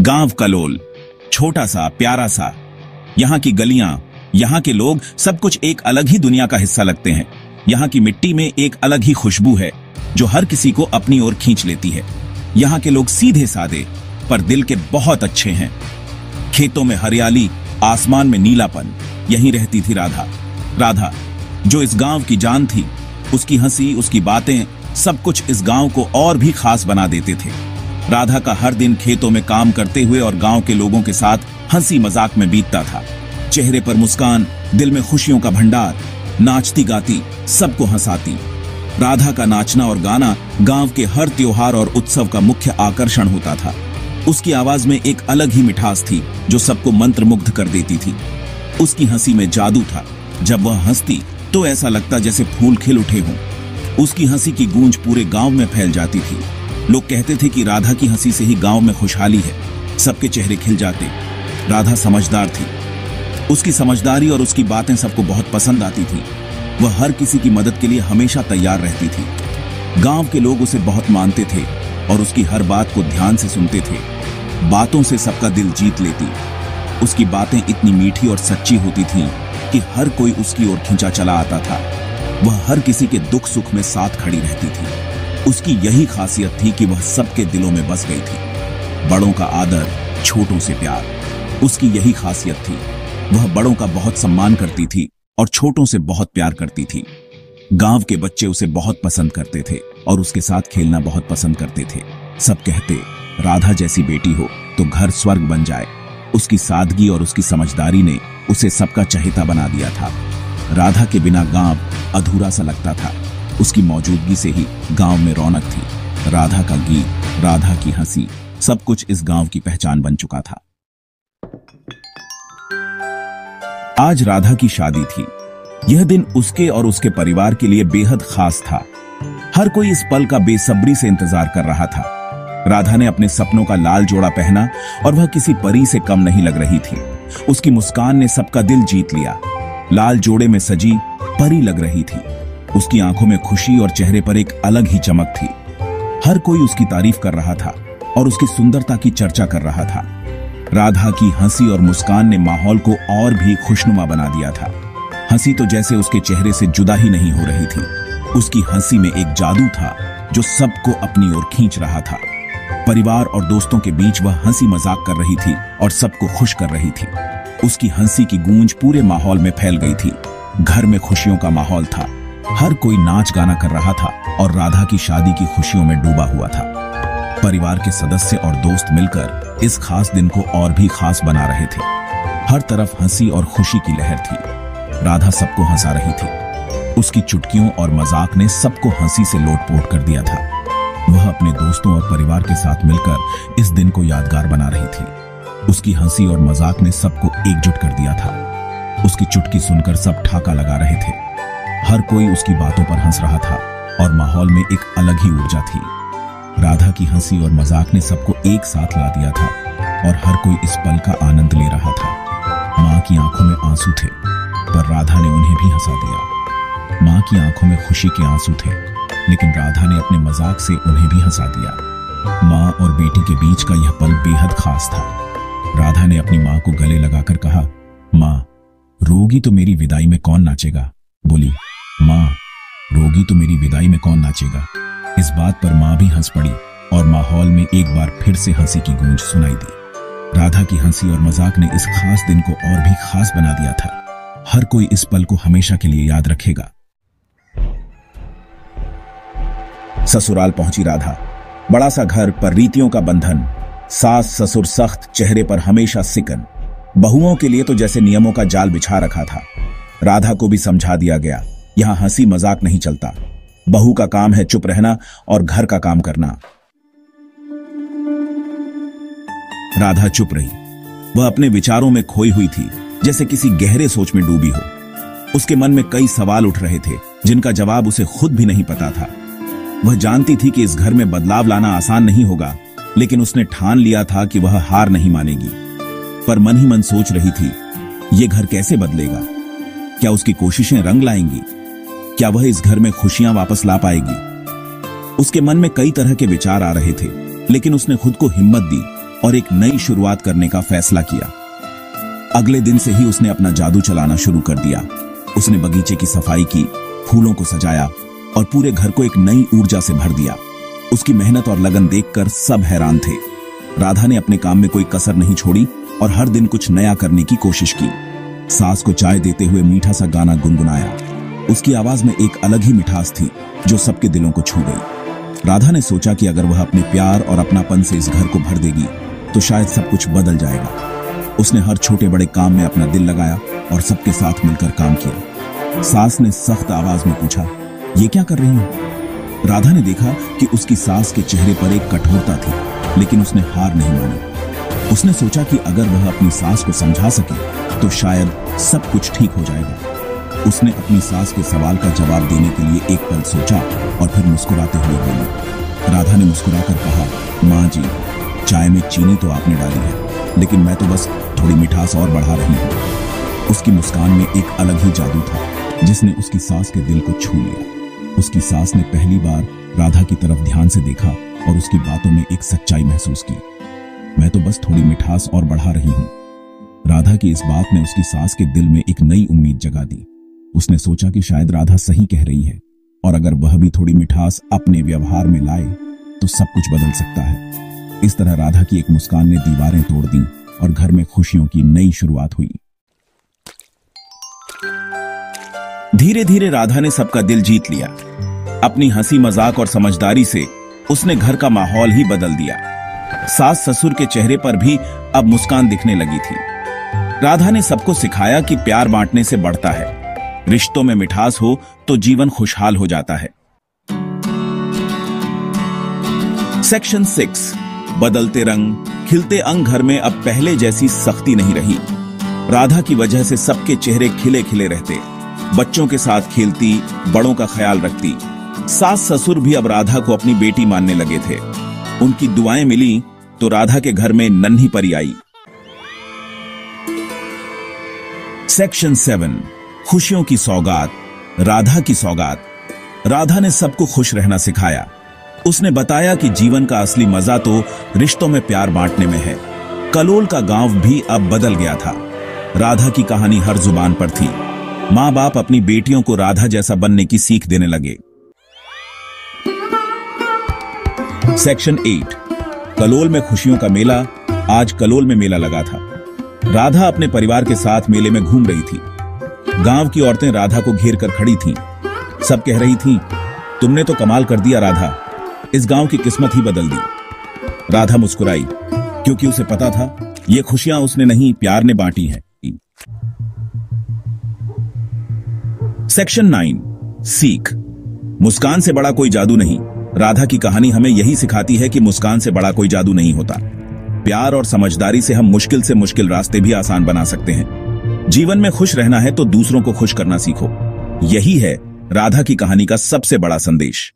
गांव कलोल, छोटा सा प्यारा सा। यहाँ की गलियां, यहाँ के लोग, सब कुछ एक अलग ही दुनिया का हिस्सा लगते हैं। यहाँ की मिट्टी में एक अलग ही खुशबू है जो हर किसी को अपनी ओर खींच लेती है। यहाँ के लोग सीधे साधे पर दिल के बहुत अच्छे हैं। खेतों में हरियाली, आसमान में नीलापन, यहीं रहती थी राधा। राधा जो इस गांव की जान थी। उसकी हंसी, उसकी बातें, सब कुछ इस गांव को और भी खास बना देते थे। राधा का हर दिन खेतों में काम करते हुए और गांव के लोगों के साथ हंसी मजाक में बीतता था। चेहरे पर मुस्कान, दिल में खुशियों का भंडार, नाचती गाती, सबको हंसाती। राधा का नाचना और गाना गांव के हर त्योहार और उत्सव का मुख्य आकर्षण होता था। उसकी आवाज में एक अलग ही मिठास थी जो सबको मंत्रमुग्ध कर देती थी। उसकी हंसी में जादू था। जब वह हंसती तो ऐसा लगता जैसे फूल खिल उठे हों। उसकी हंसी की गूंज पूरे गांव में फैल जाती थी। लोग कहते थे कि राधा की हंसी से ही गांव में खुशहाली है। सबके चेहरे खिल जाते। राधा समझदार थी। उसकी समझदारी और उसकी बातें सबको बहुत पसंद आती थी। वह हर किसी की मदद के लिए हमेशा तैयार रहती थी। गांव के लोग उसे बहुत मानते थे और उसकी हर बात को ध्यान से सुनते थे। बातों से सबका दिल जीत लेती। उसकी बातें इतनी मीठी और सच्ची होती थीं कि हर कोई उसकी ओर खिंचा चला आता था। वह हर किसी के दुख सुख में साथ खड़ी रहती थी। उसकी यही खासियत थी कि वह सबके दिलों में बस गई थी। बड़ों का आदर, छोटों से प्यार, उसकी यही खासियत थी। वह बड़ों का बहुत सम्मान करती थी और छोटों से बहुत प्यार करती थी। गांव के बच्चे उसे बहुत पसंद करते थे और उसके साथ खेलना बहुत पसंद करते थे। सब कहते, राधा जैसी बेटी हो तो घर स्वर्ग बन जाए। उसकी सादगी और उसकी समझदारी ने उसे सबका चहेता बना दिया था। राधा के बिना गांव अधूरा सा लगता था। उसकी मौजूदगी से ही गांव में रौनक थी। राधा का गीत, राधा की हंसी, सब कुछ इस गांव की पहचान बन चुका था। आज राधा की शादी थी। यह दिन उसके और उसके परिवार के लिए बेहद खास था। हर कोई इस पल का बेसब्री से इंतजार कर रहा था। राधा ने अपने सपनों का लाल जोड़ा पहना और वह किसी परी से कम नहीं लग रही थी। उसकी मुस्कान ने सबका दिल जीत लिया। लाल जोड़े में सजी परी लग रही थी। उसकी आंखों में खुशी और चेहरे पर एक अलग ही चमक थी। हर कोई उसकी तारीफ कर रहा था और उसकी सुंदरता की चर्चा कर रहा था। राधा की हंसी और मुस्कान ने माहौल को और भी खुशनुमा बना दिया था। हंसी तो जैसे उसके चेहरे से जुदा ही नहीं हो रही थी। उसकी हंसी में एक जादू था जो सबको अपनी ओर खींच रहा था। परिवार और दोस्तों के बीच वह हंसी मजाक कर रही थी और सबको खुश कर रही थी। उसकी हंसी की गूंज पूरे माहौल में फैल गई थी। घर में खुशियों का माहौल था। हर कोई नाच गाना कर रहा था और राधा की शादी की खुशियों में डूबा हुआ था। परिवार के सदस्य और दोस्त मिलकर इस खास दिन को और भी खास बना रहे थे। हर तरफ हंसी और खुशी की लहर थी। राधा सबको हंसा रही थी। उसकी चुटकियों और मजाक ने सबको हंसी से लोटपोट कर दिया था। वह अपने दोस्तों और परिवार के साथ मिलकर इस दिन को यादगार बना रही थी। उसकी हंसी और मजाक ने सबको एकजुट कर दिया था। उसकी चुटकी सुनकर सब ठहाका लगा रहे थे। हर कोई उसकी बातों पर हंस रहा था और माहौल में एक अलग ही ऊर्जा थी। राधा की हंसी और मजाक ने सबको एक साथ ला दिया था और हर कोई इस पल का आनंद ले रहा था। माँ की आंखों में आंसू थे पर राधा ने उन्हें भी हंसा दिया। माँ की आंखों में खुशी के आंसू थे लेकिन राधा ने अपने मजाक से उन्हें भी हंसा दिया। माँ और बेटी के बीच का यह पल बेहद खास था। राधा ने अपनी माँ को गले लगाकर कहा, माँ रोगी तो मेरी विदाई में कौन नाचेगा। बोली, माँ रोगी तो मेरी विदाई में कौन नाचेगा। इस बात पर माँ भी हंस पड़ी और माहौल में एक बार फिर से हंसी की गूंज सुनाई दी। राधा की हंसी और मजाक ने इस खास दिन को और भी खास बना दिया था। हर कोई इस पल को हमेशा के लिए याद रखेगा। ससुराल पहुंची राधा। बड़ा सा घर पर रीतियों का बंधन। सास ससुर सख्त, चेहरे पर हमेशा सिकन। बहुओं के लिए तो जैसे नियमों का जाल बिछा रखा था। राधा को भी समझा दिया गया, यहां हंसी मजाक नहीं चलता। बहू का काम है चुप रहना और घर का काम करना। राधा चुप रही। वह अपने विचारों में खोई हुई थी, जैसे किसी गहरे सोच में डूबी हो। उसके मन में कई सवाल उठ रहे थे जिनका जवाब उसे खुद भी नहीं पता था। वह जानती थी कि इस घर में बदलाव लाना आसान नहीं होगा, लेकिन उसने ठान लिया था कि वह हार नहीं मानेगी। पर मन ही मन सोच रही थी, यह घर कैसे बदलेगा? क्या उसकी कोशिशें रंग लाएंगी? क्या वह इस घर में खुशियां वापस ला पाएगी? उसके मन में कई तरह के विचार आ रहे थे, लेकिन उसने खुद को हिम्मत दी और एक नई शुरुआत करने का फैसला किया। अगले दिन से ही उसने अपना जादू चलाना शुरू कर दिया। उसने बगीचे की सफाई की, फूलों को सजाया और पूरे घर को एक नई ऊर्जा से भर दिया। उसकी मेहनत और लगन देखकर सब हैरान थे। राधा ने अपने काम में कोई कसर नहीं छोड़ी और हर दिन कुछ नया करने की कोशिश की। सास को चाय देते हुए मीठा सा गाना गुनगुनाया। उसकी आवाज में एक अलग ही मिठास थी जो सबके दिलों को छू गई। राधा ने सोचा कि अगर वह अपने प्यार और अपनापन से इस घर को भर देगी तो शायद सब कुछ बदल जाएगा। उसने हर छोटे बड़े काम में अपना दिल लगाया और सबके साथ मिलकर काम किया। सास ने सख्त आवाज में पूछा, ये क्या कर रही हो? राधा ने देखा कि उसकी सास के चेहरे पर एक कठोरता थी, लेकिन उसने हार नहीं मानी। उसने सोचा कि अगर वह अपनी सास को समझा सके तो शायद सब कुछ ठीक हो जाएगा। उसने अपनी सास के सवाल का जवाब देने के लिए एक पल सोचा और फिर मुस्कुराते हुए बोली। राधा ने मुस्कुराकर कहा, माँ जी, चाय में चीनी तो आपने डाली है, लेकिन मैं तो बस थोड़ी मिठास और बढ़ा रही हूँ। उसकी मुस्कान में एक अलग ही जादू था जिसने उसकी सास के दिल को छू लिया। उसकी सास ने पहली बार राधा की तरफ ध्यान से देखा और उसकी बातों में एक सच्चाई महसूस की। मैं तो बस थोड़ी मिठास और बढ़ा रही हूँ। राधा की इस बात ने उसकी सास के दिल में एक नई उम्मीद जगा दी। उसने सोचा कि शायद राधा सही कह रही है और अगर वह भी थोड़ी मिठास अपने व्यवहार में लाए तो सब कुछ बदल सकता है। इस तरह राधा की एक मुस्कान ने दीवारें तोड़ दी और घर में खुशियों की नई शुरुआत हुई। धीरे धीरे राधा ने सबका दिल जीत लिया। अपनी हंसी मजाक और समझदारी से उसने घर का माहौल ही बदल दिया। सास ससुर के चेहरे पर भी अब मुस्कान दिखने लगी थी। राधा ने सबको सिखाया कि प्यार बांटने से बढ़ता है। रिश्तों में मिठास हो तो जीवन खुशहाल हो जाता है। सेक्शन 6, बदलते रंग खिलते अंग। घर में अब पहले जैसी सख्ती नहीं रही। राधा की वजह से सबके चेहरे खिले खिले रहते। बच्चों के साथ खेलती, बड़ों का ख्याल रखती। सास ससुर भी अब राधा को अपनी बेटी मानने लगे थे। उनकी दुआएं मिली तो राधा के घर में नन्ही परी आई। सेक्शन 7, खुशियों की सौगात। राधा की सौगात। राधा ने सबको खुश रहना सिखाया। उसने बताया कि जीवन का असली मजा तो रिश्तों में प्यार बांटने में है। कलोल का गांव भी अब बदल गया था। राधा की कहानी हर जुबान पर थी। माँ बाप अपनी बेटियों को राधा जैसा बनने की सीख देने लगे। सेक्शन 8, कलोल में खुशियों का मेला। आज कलोल में मेला लगा था। राधा अपने परिवार के साथ मेले में घूम रही थी। गांव की औरतें राधा को घेर कर खड़ी थीं। सब कह रही थीं, तुमने तो कमाल कर दिया राधा, इस गांव की किस्मत ही बदल दी। राधा मुस्कुराई क्योंकि उसे पता था ये खुशियां उसने नहीं, प्यार ने बांटी हैं। सेक्शन 9, सीख। मुस्कान से बड़ा कोई जादू नहीं। राधा की कहानी हमें यही सिखाती है कि मुस्कान से बड़ा कोई जादू नहीं होता। प्यार और समझदारी से हम मुश्किल से मुश्किल रास्ते भी आसान बना सकते हैं। जीवन में खुश रहना है तो दूसरों को खुश करना सीखो। यही है राधा की कहानी का सबसे बड़ा संदेश।